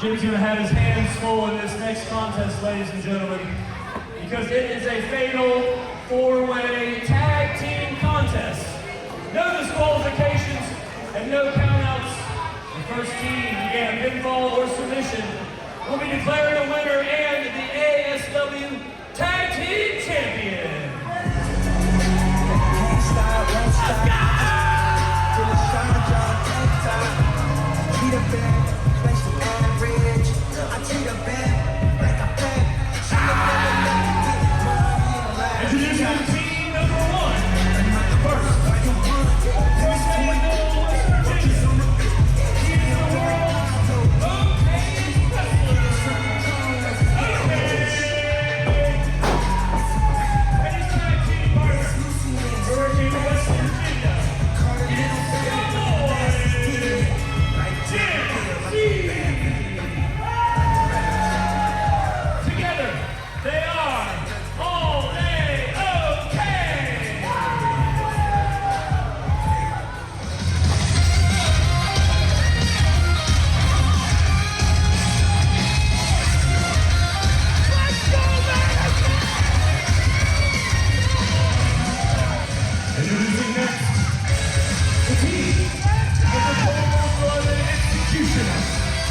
Jim's going to have his hands full in this next contest, ladies and gentlemen, because it is a fatal four-way tag team contest. No disqualifications and no countouts. The first team to get a pinfall or submission will be declared a winner and the ASW Tag Team Champion. Let's go! Introducing team number one. First,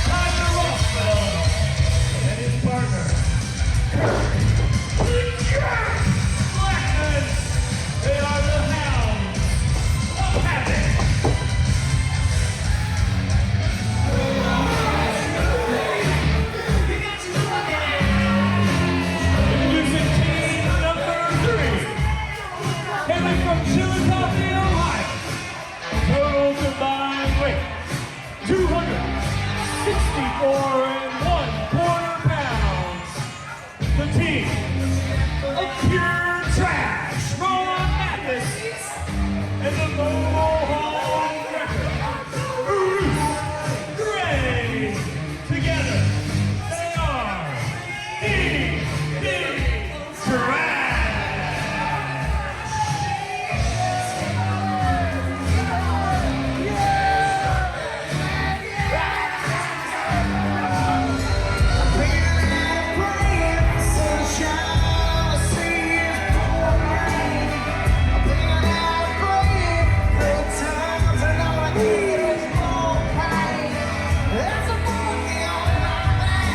Tator, Rosfield, and his partner, Blackman. They are the Hounds of Havoc. Introducing team number 3, hailing from Chillicothe, Ohio. Total combined weight, 264.25 pounds. The team of Ddtrash, and the Mobile Home Record, Gray. Together, they are Ddtrash.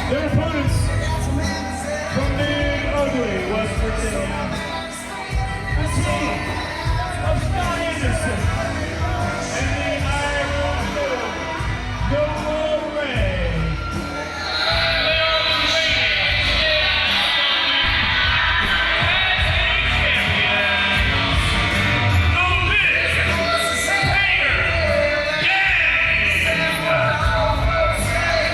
Their opponents from Big Ugly, West Virginia, the team of Scott Anderson and the Iron Middle, Noah Ray. They are the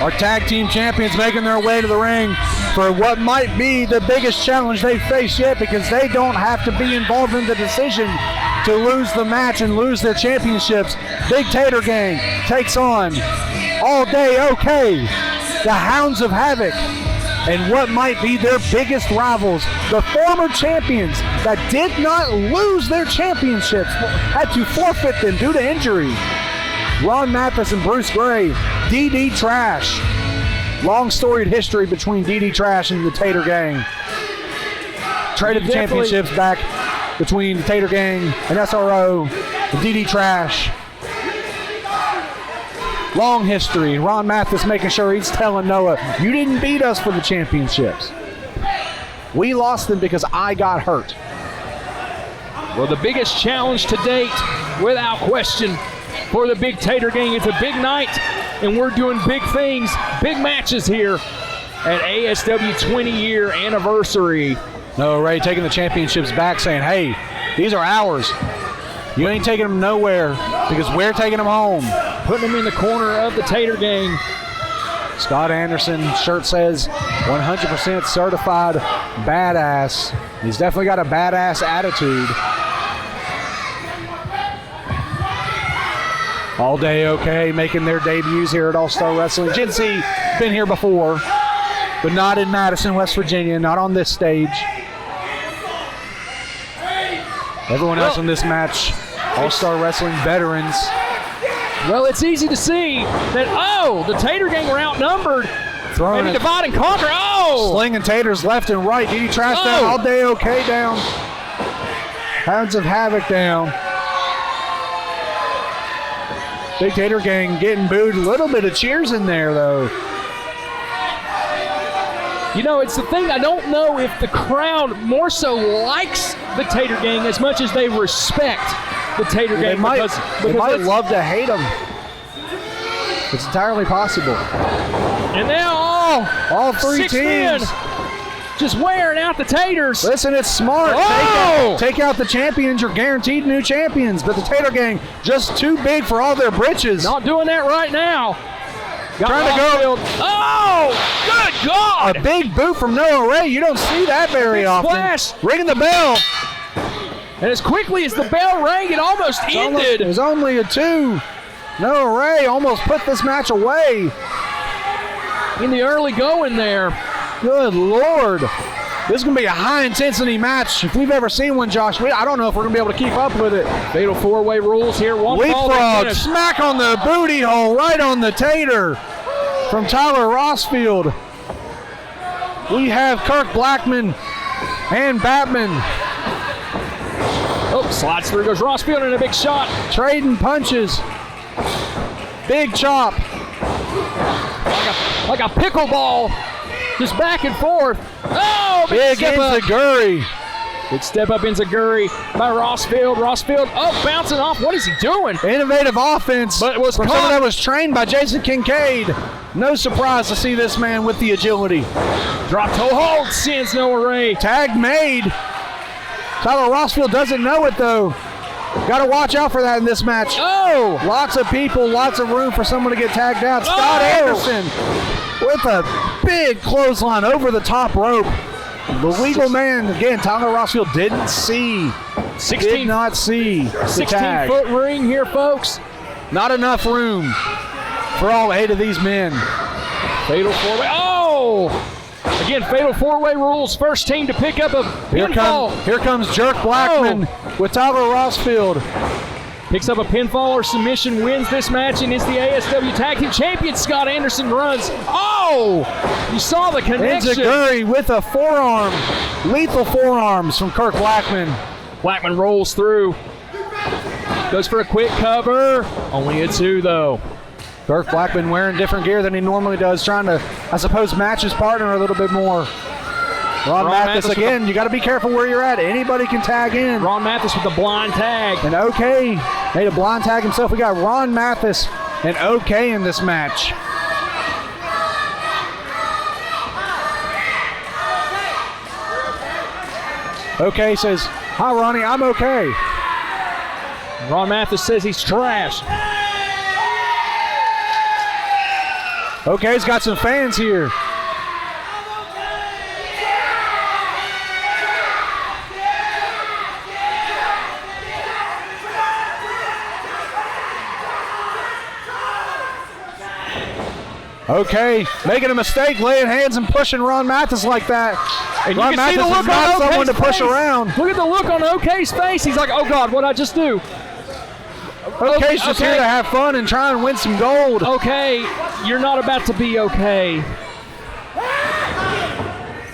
Our tag team champions making their way to the ring for what might be the biggest challenge they've faced yet, because they don't have to be involved in the decision to lose the match and lose their championships. Big Tator Gang takes on All Day OK, the Hounds of Havoc, and what might be their biggest rivals, the former champions that did not lose their championships, had to forfeit them due to injury. Ron Mathis and Bruce Gray, Ddtrash. Long storied history between Ddtrash and the Tator Gang. Traded the championships back between the Tator Gang and SRO, the Ddtrash. Long history. Ron Mathis making sure he's telling Noah, you didn't beat us for the championships. We lost them because I got hurt. Well, the biggest challenge to date, without question, for the Big Tator Gang. It's a big night, and we're doing big things, big matches here at ASW 20-year anniversary. No, Ray taking the championships back, saying, hey, these are ours. You ain't taking them nowhere because we're taking them home. Putting them in the corner of the Tator Gang. Scott Anderson, shirt says 100% certified badass. He's definitely got a badass attitude. All Day OK making their debuts here at All-Star Wrestling. Gen C been here before, but not in Madison, West Virginia, not on this stage. Everyone else in this match, All-Star Wrestling veterans. Well, it's easy to see that, the Tator Gang were outnumbered, Throwing Maybe it. divide and conquer. Oh! Slinging Tators left and right. Ddtrash down. All day okay down. Hounds of Havoc down. Big Tater Gang getting booed. A little bit of cheers in there, though. You know, it's the thing. I don't know if the crowd more so likes the Tater Gang as much as they respect the Tater Gang. They might love to hate them. It's entirely possible. And now all three six teams men just wearing out the Taters. Listen, it's smart. Oh! Take out the champions, you're guaranteed new champions. But the Tater Gang just too big for all their britches. Not doing that right now. Trying to go. Oh, good God! A big boot from Noah Ray. You don't see that very often. Splash. Ringing the bell. And as quickly as the bell rang, it almost ended. It was only a 2. Noah Ray almost put this match away. In the early going there. Good Lord. This is going to be a high-intensity match. If we've ever seen one, Josh, I don't know if we're going to be able to keep up with it. Fatal four-way rules here. One leapfrog, smack on the booty hole, right on the tater from Tyler Rosfield. We have Kirk Blackman and Batman. Oh, slides through, goes Rosfield in a big shot. Trading punches. Big chop. Like a pickleball. Just back and forth. Oh, big step up. Enziguri. Big step up Enziguri by Rosfield. Rosfield, bouncing off. What is he doing? Innovative offense, but it was from someone that was trained by Jason Kincaid. No surprise to see this man with the agility. Drop toe hold, sends Noah Ray. Tag made. Tyler Rosfield doesn't know it, though. Got to watch out for that in this match. Oh! Lots of people, lots of room for someone to get tagged out. Scott Anderson with a big clothesline over the top rope. The legal man, again, Tyler Rosfield did not see the tag. 16-foot ring here, folks. Not enough room for all 8 of these men. Fatal four-way. Oh! Again, fatal four-way rules. First team to pick up a pinfall. Here comes Jerk Blackman with Tyler Rosfield. Picks up a pinfall or submission, wins this match, and is the ASW Tag Team Champion. Scott Anderson runs. Oh! You saw the connection. Enziguri with a forearm. Lethal forearms from Kirk Blackman. Blackman rolls through. Goes for a quick cover. Only a 2, though. Kirk Blackman wearing different gear than he normally does, trying to, I suppose, match his partner a little bit more. Ron Mathis again, you got to be careful where you're at. Anybody can tag in. Ron Mathis with the blind tag. And OK made a blind tag himself. We got Ron Mathis and OK in this match. OK says, hi, Ronnie, I'm OK. Ron Mathis says he's trash. OK's got some fans here. OK, making a mistake, laying hands and pushing Ron Mathis like that. And Ron you can see the look not on someone to push face. around. Look at the look on OK's face. He's like, oh God, what'd I just do? OK's just here to have fun and try and win some gold. Okay, you're not about to be okay.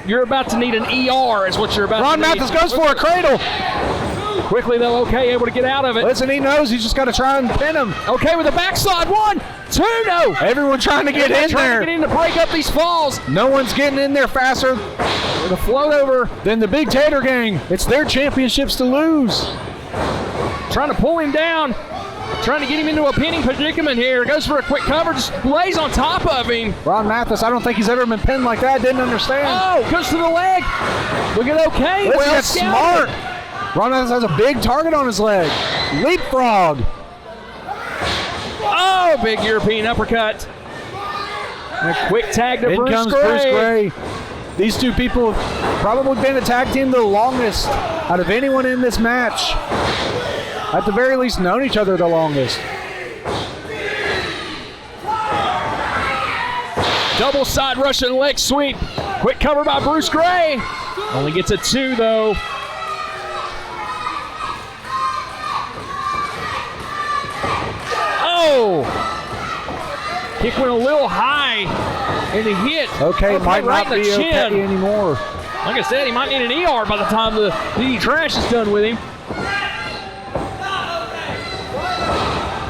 You're about to need an ER is what you're about Ron to need. Mathis goes for a cradle. Quickly though, OK able to get out of it. Listen, he knows he's just got to try and pin him. OK with a backslide. 1, 2, no. Everyone trying to get in there. To get in to break up these falls. No one's getting in there faster to float over than the Big Tater Gang. It's their championships to lose. Trying to pull him down. Trying to get him into a pinning predicament here. Goes for a quick cover, just lays on top of him. Ron Mathis, I don't think he's ever been pinned like that. Didn't understand. Oh, goes to the leg. Look at OK. Well, that's smart. Ron Mathis has a big target on his leg. Leapfrog. Oh, big European uppercut. And a quick tag to Bruce comes Gray. Bruce Gray. These two people have probably been a tag team the longest out of anyone in this match. At the very least, known each other the longest. Double side Russian leg sweep. Quick cover by Bruce Gray. Only gets a 2, though. Oh! Kick went a little high, and the hit. Okay, might right not in the be chin. okay anymore. Like I said, he might need an ER by the time the Ddtrash is done with him.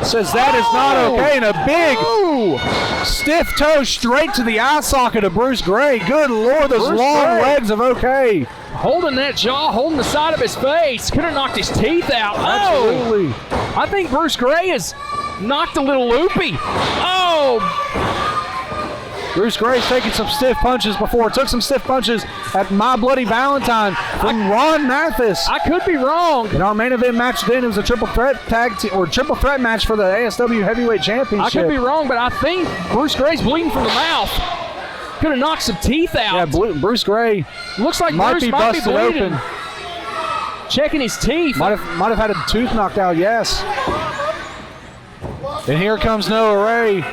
Says that is not okay, and a big stiff toe straight to the eye socket of Bruce Gray. Good Lord, those Bruce long Gray. legs of okay. Holding that jaw, holding the side of his face. Could have knocked his teeth out. Absolutely. Oh, I think Bruce Gray is knocked a little loopy. Oh, Bruce Gray's taking some stiff punches before. Took some stiff punches at My Bloody Valentine from Ron Mathis. I could be wrong. In our main event match then, it was a triple threat triple threat match for the ASW Heavyweight Championship. I could be wrong, but I think Bruce Gray's bleeding from the mouth. Could have knocked some teeth out. Yeah, Bruce Gray Looks like might Bruce be might be busted bleeding. open. Checking his teeth. Might have had a tooth knocked out, yes. And here comes Noah Ray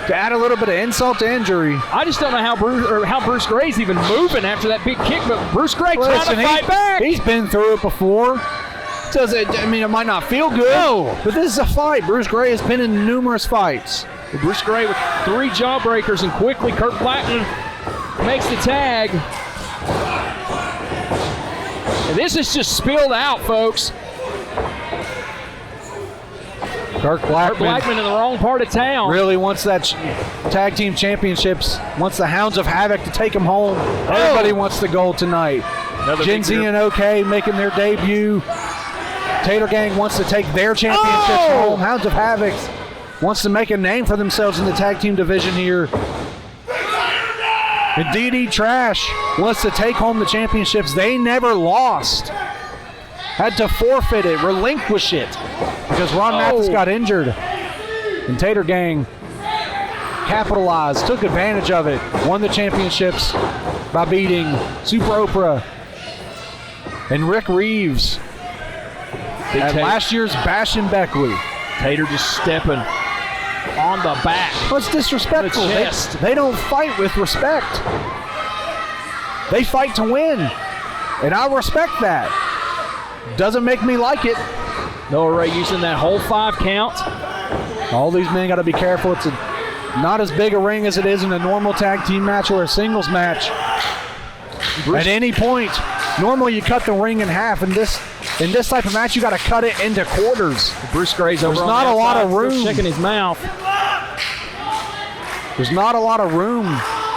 to add a little bit of insult to injury. I just don't know how Bruce Gray's even moving after that big kick, but Bruce Gray trying to fight back. He's been through it before. It might not feel good, but this is a fight. Bruce Gray has been in numerous fights. Bruce Gray with 3 jawbreakers, and quickly Kurt Blackman makes the tag. And this is just spilled out, folks. Kurt Blackman in the wrong part of town. really wants that tag team championships, wants the Hounds of Havoc to take them home. Everybody wants the gold tonight. Gen Z and OK making their debut. Tator Gang wants to take their championships home. Hounds of Havoc wants to make a name for themselves in the tag team division here. And Ddtrash wants to take home the championships. They never lost. Had to forfeit it, relinquish it, because Ron Mathis got injured. And Tator Gang capitalized, took advantage of it, won the championships by beating Super Oprah and Rick Reeves at last year's Bash in Beckley. Tator just stepping on the back. What's disrespectful? The chest. They don't fight with respect. They fight to win, and I respect that. Doesn't make me like it. Noah Ray using that whole 5 count. All these men got to be careful. It's not as big a ring as it is in a normal tag team match or a singles match. At any point, normally you cut the ring in half. In this type of match, you got to cut it into quarters. Bruce Gray's over. There's not a lot of room. Checking his mouth. There's not a lot of room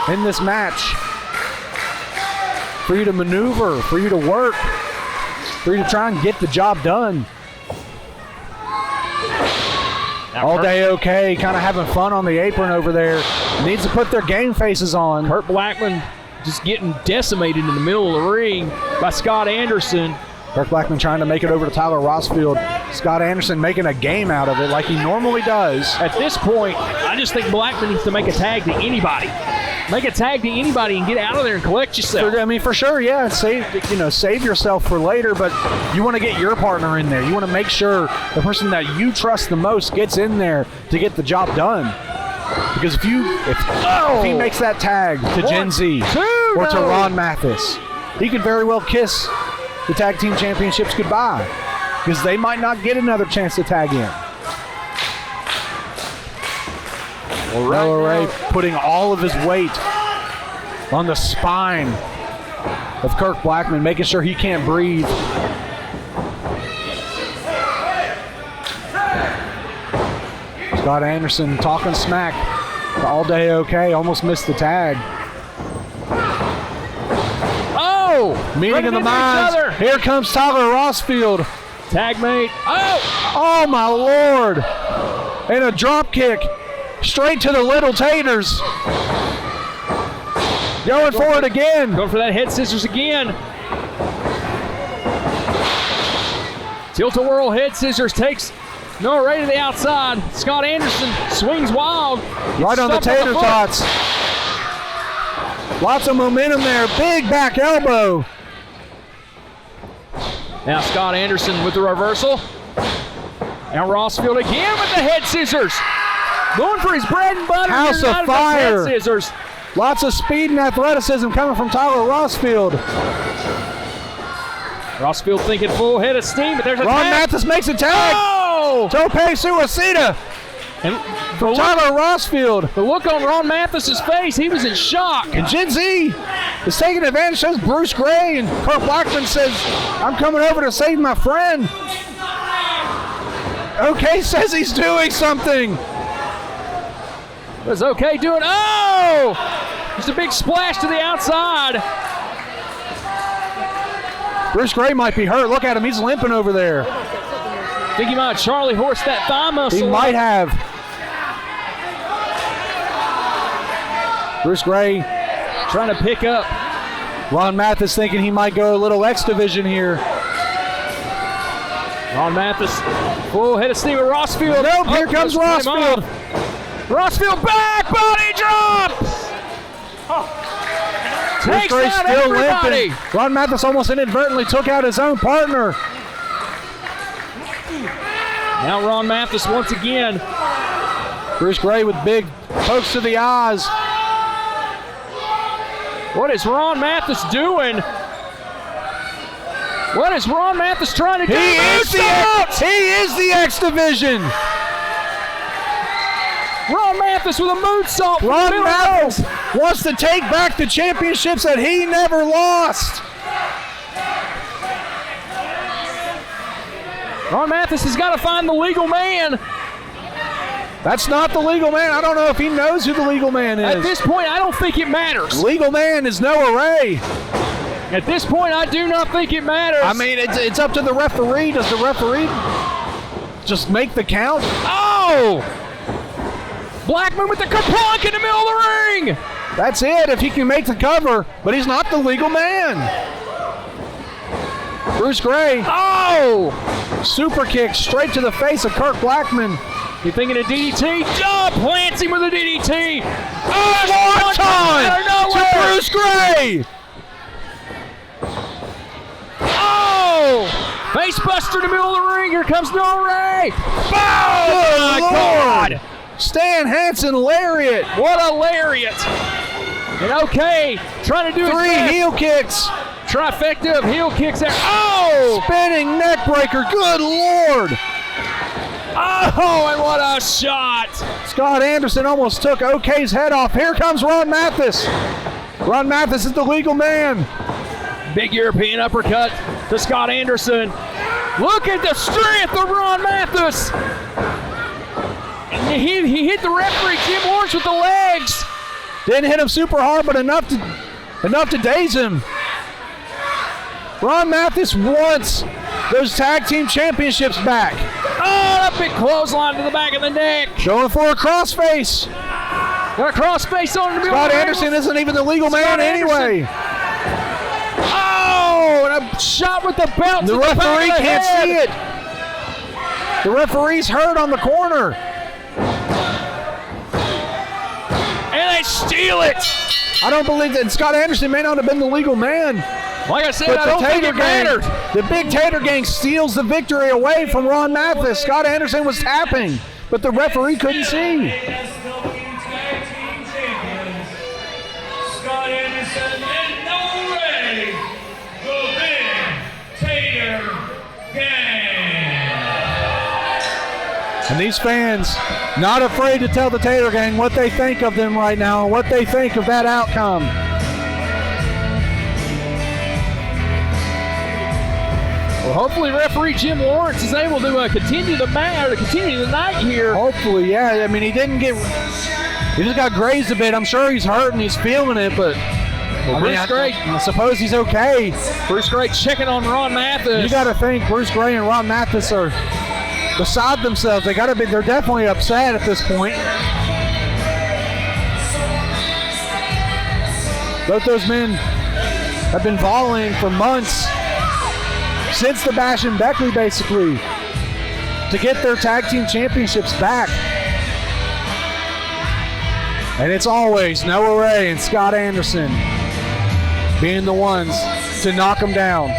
in this match for you to maneuver, for you to work, for you to try and get the job done. All day okay, kind of having fun on the apron over there. Needs to put their game faces on. Kurt Blackman just getting decimated in the middle of the ring by Scott Anderson. Kurt Blackman trying to make it over to Tyler Rosfield. Scott Anderson making a game out of it like he normally does. At this point, I just think Blackman needs to make a tag to anybody. Make a tag to anybody and get out of there and collect yourself. For sure, yeah. Save yourself for later, but you want to get your partner in there. You want to make sure the person that you trust the most gets in there to get the job done. Because if he makes that tag to Gen Z or to Ron Mathis, he could very well kiss the tag team championships goodbye, because they might not get another chance to tag in. Noah Ray putting all of his weight on the spine of Kurt Blackman, making sure he can't breathe. Scott Anderson talking smack to All Day OK, almost missed the tag. Meeting in the minds. Here comes Tyler Rosfield. Tag mate. Oh my Lord. And a drop kick straight to the Little Tators. Going for it again. Going for that head scissors again. Tilt-a-whirl head scissors takes Noah Ray to the outside. Scott Anderson swings wild. Right on the tater tots. Lots of momentum there. Big back elbow. Now Scott Anderson with the reversal. Now Rosfield again with the head scissors. Going for his bread and butter. House of fire. Head scissors. Lots of speed and athleticism coming from Tyler Rosfield. Rosfield thinking full head of steam, but there's a Ron tag. Mathis makes a tag. Oh! Tope Suicida. And from Tyler Rosfield. The look on Ron Mathis's face, he was in shock. And Gen Z is taking advantage. Shows Bruce Gray, and Kurt Blackman says, I'm coming over to save my friend. OK says he's doing something. What's OK doing? Oh! Just a big splash to the outside. Bruce Gray might be hurt. Look at him. He's limping over there. I think he might have Charlie horsed that thigh muscle. He might have. Bruce Gray trying to pick up. Ron Mathis thinking he might go a little X division here. Ron Mathis full head of steam with Rosfield. Nope, here comes Rosfield. Rosfield back, body drop. Bruce Gray still limping. Ron Mathis almost inadvertently took out his own partner. Now Ron Mathis once again. Bruce Gray with big pokes to the eyes. What is Ron Mathis doing? What is Ron Mathis trying to do? He is the X Division. Ron Mathis with a moonsault. Ron Mathis wants to take back the championships that he never lost. Ron Mathis has got to find the legal man. That's not the legal man. I don't know if he knows who the legal man is. At this point, I don't think it matters. Legal man is Noah Ray. At this point, I do not think it matters. I mean, it's up to the referee. Does the referee just make the count? Oh! Blackman with the kerplunk in the middle of the ring. That's it, if he can make the cover, but he's not the legal man. Bruce Gray. Oh! Super kick straight to the face of Kurt Blackman. You thinking of DDT? Oh, plants him with a DDT. Oh, one time to Bruce Gray. Oh! Face buster in the middle of the ring. Here comes Noah Ray. Oh, my God. Stan Hansen lariat. What a lariat. And OK, trying to do three heel kicks. Trifecta of heel kicks there. Oh! Spinning neck breaker. Good Lord. Oh, and what a shot. Scott Anderson almost took OK's head off. Here comes Ron Mathis. Ron Mathis is the legal man. Big European uppercut to Scott Anderson. Look at the strength of Ron Mathis. And he hit the referee, Jim Lawrence, with the legs. Didn't hit him super hard, but enough to daze him. Ron Mathis wants those tag team championships back. Oh, a big clothesline to the back of the neck. Going for a crossface. Got a crossface on the middle. Scott Anderson isn't even the legal man anyway. Oh, and a shot with the belt. The referee can't see it. The referee's hurt on the corner. And they steal it. I don't believe that. Scott Anderson may not have been the legal man. Like I said, I don't think it mattered. The big Tator gang steals the victory away from Ron Mathis. Scott Anderson was tapping, but the referee couldn't see. Tag Team Champions, Scott Anderson and Noah Ray, the Big Tator Gang. And these fans not afraid to tell the Tator gang what they think of them right now, what they think of that outcome. Well, hopefully referee Jim Lawrence is able to continue the night here. Hopefully, yeah. I mean, he just got grazed a bit. I'm sure he's hurting, he's feeling it, but Bruce Gray, I suppose he's okay. Bruce Gray checking on Ron Mathis. You got to think Bruce Gray and Ron Mathis are beside themselves. They're definitely upset at this point. Both those men have been volleying for months, since the Bash and Beckley, basically, to get their tag team championships back. And it's always Noah Ray and Scott Anderson being the ones to knock them down.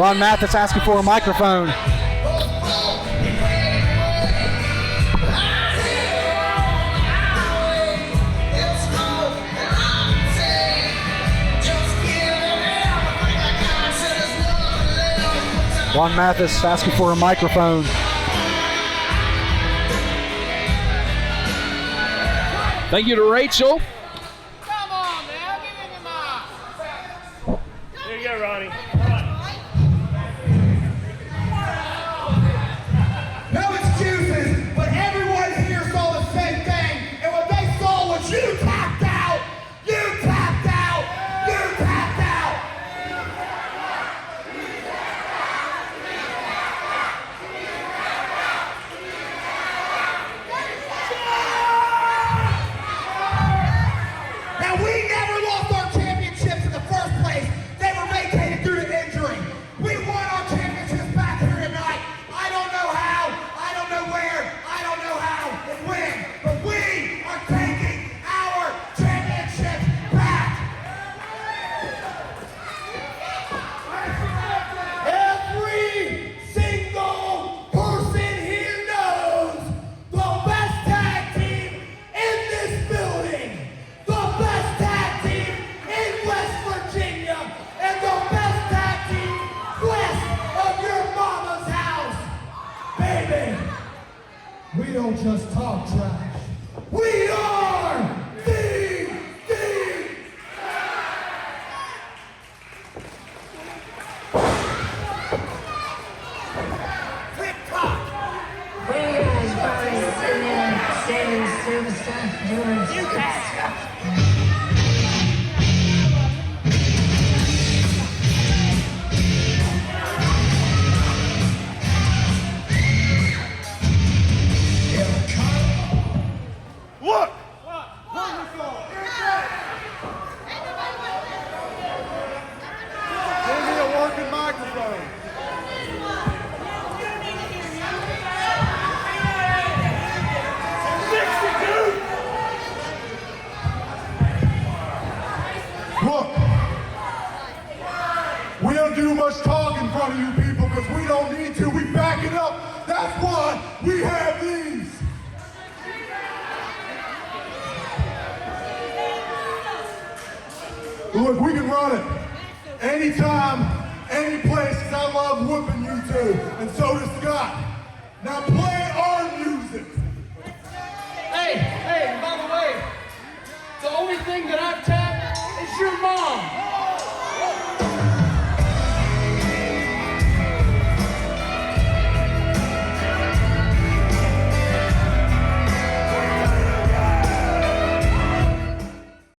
Ron Mathis asking for a microphone. Juan Mathis asking for a microphone. Thank you to Rachel. Come on, man. Give me the mic. There you go, Ronnie. No excuses, but everyone here saw the same thing. And when they saw what you tapped out, you tapped out, you tapped out. Now, we never lost our championships in the first place. They were vacated due to injury. We won our championships back here tonight. I don't know how, I don't know where, I don't know how and when, but we are taking our championships back. Every single person here knows the best tag team in this building, the best tag team in West Virginia, and the best tag team west of your mama's house. Baby, we don't just talk trash. We are the TikTok. Hey guys, probably sitting there saying stupid stuff, doing stupid stuff. Look! Give me a working microphone. Look, we don't do much talk in front of you people because we don't need to. We back it up. That's why we have these. Look, we can run it anytime, any place, 'cause I love whooping you two, and so does Scott. Now play our music. Hey, by the way, the only thing that I've tagged